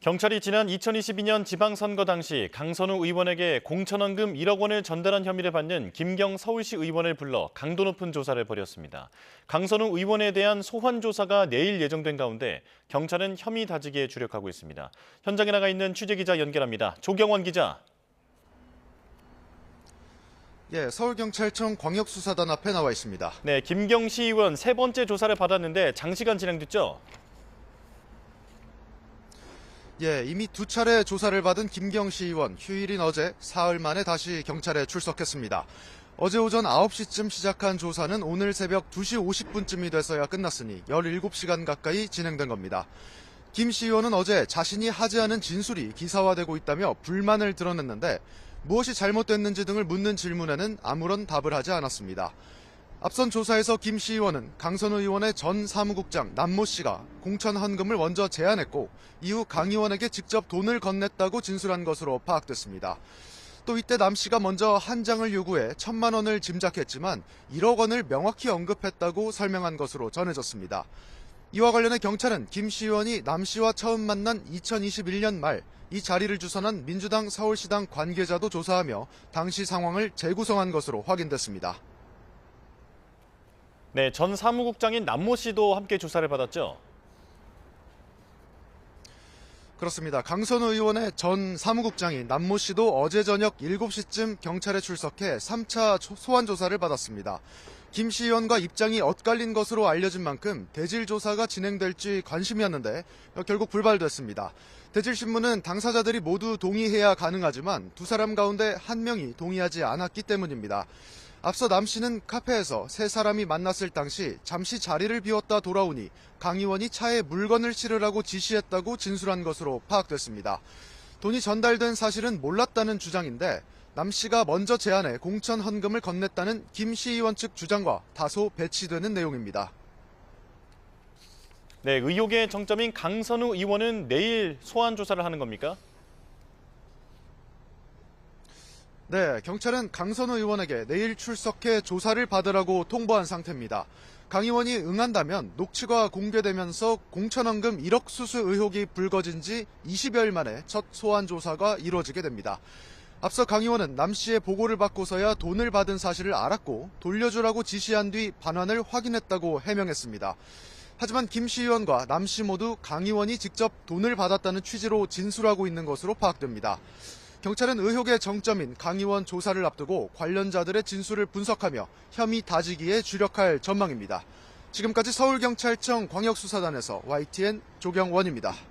경찰이 지난 2022년 지방선거 당시 강선우 의원에게 공천원금 1억 원을 전달한 혐의를 받는 김경 서울시 의원을 불러 강도 높은 조사를 벌였습니다. 강선우 의원에 대한 소환 조사가 내일 예정된 가운데 경찰은 혐의 다지기에 주력하고 있습니다. 현장에 나가 있는 취재기자 연결합니다. 조경원 기자. 서울경찰청 광역수사단 앞에 나와 있습니다. 네, 김경 시의원 세 번째 조사를 받았는데 장시간 진행됐죠? 이미 두 차례 조사를 받은 김경 시의원, 휴일인 어제 사흘 만에 다시 경찰에 출석했습니다. 어제 오전 9시쯤 시작한 조사는 오늘 새벽 2시 50분쯤이 돼서야 끝났으니 17시간 가까이 진행된 겁니다. 김 시의원은 어제 자신이 하지 않은 진술이 기사화되고 있다며 불만을 드러냈는데 무엇이 잘못됐는지 등을 묻는 질문에는 아무런 답을 하지 않았습니다. 앞선 조사에서 김 시의원은 강선우 의원의 전 사무국장 남모 씨가 공천 헌금을 먼저 제안했고 이후 강 의원에게 직접 돈을 건넸다고 진술한 것으로 파악됐습니다. 또 이때 남 씨가 먼저 한 장을 요구해 1,000만 원을 짐작했지만 1억 원을 명확히 언급했다고 설명한 것으로 전해졌습니다. 이와 관련해 경찰은 김 시의원이 남 씨와 처음 만난 2021년 말 이 자리를 주선한 민주당 서울시당 관계자도 조사하며 당시 상황을 재구성한 것으로 확인됐습니다. 네, 전 사무국장인 남모 씨도 함께 조사를 받았죠? 그렇습니다. 강선우 의원의 전 사무국장인 남모 씨도 어제 저녁 7시쯤 경찰에 출석해 3차 소환 조사를 받았습니다. 김 시 의원과 입장이 엇갈린 것으로 알려진 만큼 대질 조사가 진행될지 관심이었는데 결국 불발됐습니다. 대질신문은 당사자들이 모두 동의해야 가능하지만 두 사람 가운데 한 명이 동의하지 않았기 때문입니다. 앞서 남 씨는 카페에서 세 사람이 만났을 당시 잠시 자리를 비웠다 돌아오니 강 의원이 차에 물건을 실으라고 지시했다고 진술한 것으로 파악됐습니다. 돈이 전달된 사실은 몰랐다는 주장인데 남 씨가 먼저 제안해 공천 헌금을 건넸다는 김 시의원 측 주장과 다소 배치되는 내용입니다. 네, 의혹의 정점인 강선우 의원은 내일 소환 조사를 하는 겁니까? 네, 경찰은 강선우 의원에게 내일 출석해 조사를 받으라고 통보한 상태입니다. 강 의원이 응한다면 녹취가 공개되면서 공천헌금 1억 수수 의혹이 불거진 지 20여일 만에 첫 소환 조사가 이루어지게 됩니다. 앞서 강 의원은 남 씨의 보고를 받고서야 돈을 받은 사실을 알았고 돌려주라고 지시한 뒤 반환을 확인했다고 해명했습니다. 하지만 김 시 의원과 남 씨 모두 강 의원이 직접 돈을 받았다는 취지로 진술하고 있는 것으로 파악됩니다. 경찰은 의혹의 정점인 강 의원 조사를 앞두고 관련자들의 진술을 분석하며 혐의 다지기에 주력할 전망입니다. 지금까지 서울경찰청 광역수사단에서 YTN 조경원입니다.